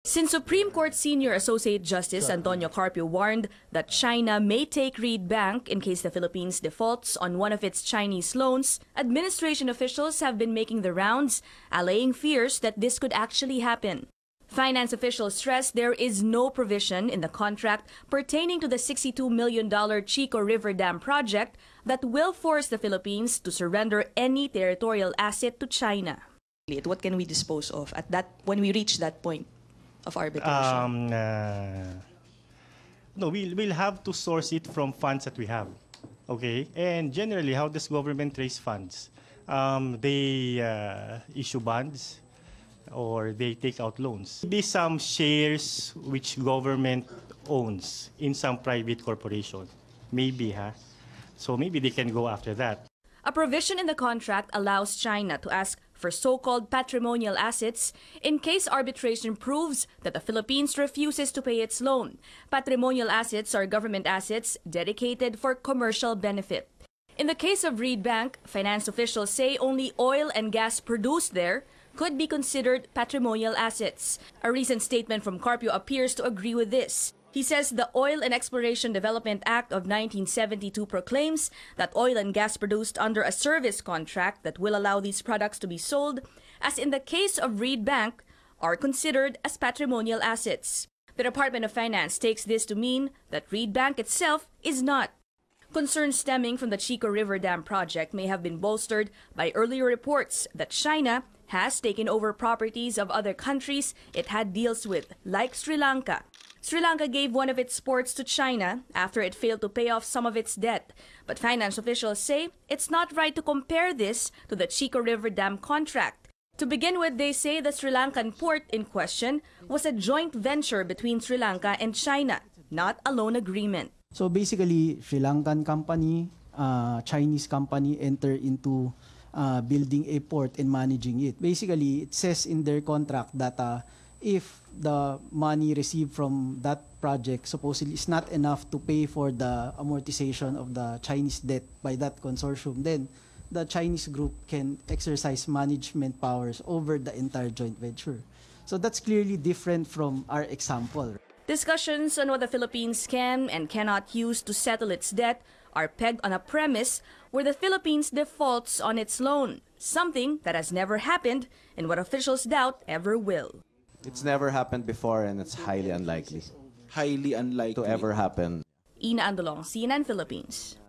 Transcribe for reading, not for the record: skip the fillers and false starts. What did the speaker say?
Since Supreme Court Senior Associate Justice Antonio Carpio warned that China may take Reed Bank in case the Philippines defaults on one of its Chinese loans, administration officials have been making the rounds, allaying fears that this could actually happen. Finance officials stress there is no provision in the contract pertaining to the $62 million Chico River Dam project that will force the Philippines to surrender any territorial asset to China. What can we dispose of when we reach that point of arbitration? No, we'll have to source it from funds that we have. Okay, and generally, how does government raise funds? They issue bonds, or they take out loans. Maybe some shares which government owns in some private corporation. Maybe, So maybe they can go after that. A provision in the contract allows China to ask for so-called patrimonial assets in case arbitration proves that the Philippines refuses to pay its loan. Patrimonial assets are government assets dedicated for commercial benefit. In the case of Reed Bank, finance officials say only oil and gas produced there could be considered patrimonial assets. A recent statement from Carpio appears to agree with this. He says the Oil and Exploration Development Act of 1972 proclaims that oil and gas produced under a service contract that will allow these products to be sold, as in the case of Reed Bank, are considered as patrimonial assets. The Department of Finance takes this to mean that Reed Bank itself is not. Concerns stemming from the Chico River Dam project may have been bolstered by earlier reports that China has taken over properties of other countries it had deals with, like Sri Lanka. Sri Lanka gave one of its ports to China after it failed to pay off some of its debt. But finance officials say it's not right to compare this to the Chico River Dam contract. To begin with, they say the Sri Lankan port in question was a joint venture between Sri Lanka and China, not a loan agreement. So basically, Sri Lankan company, Chinese company enter into building a port and managing it. Basically, it says in their contract that if the money received from that project supposedly is not enough to pay for the amortization of the Chinese debt by that consortium, then the Chinese group can exercise management powers over the entire joint venture. So that's clearly different from our example. Discussions on what the Philippines can and cannot use to settle its debt are pegged on a premise where the Philippines defaults on its loan, something that has never happened and what officials doubt ever will. It's never happened before, and it's highly unlikely. Highly unlikely to ever happen. Ina Andolong, CNN Philippines.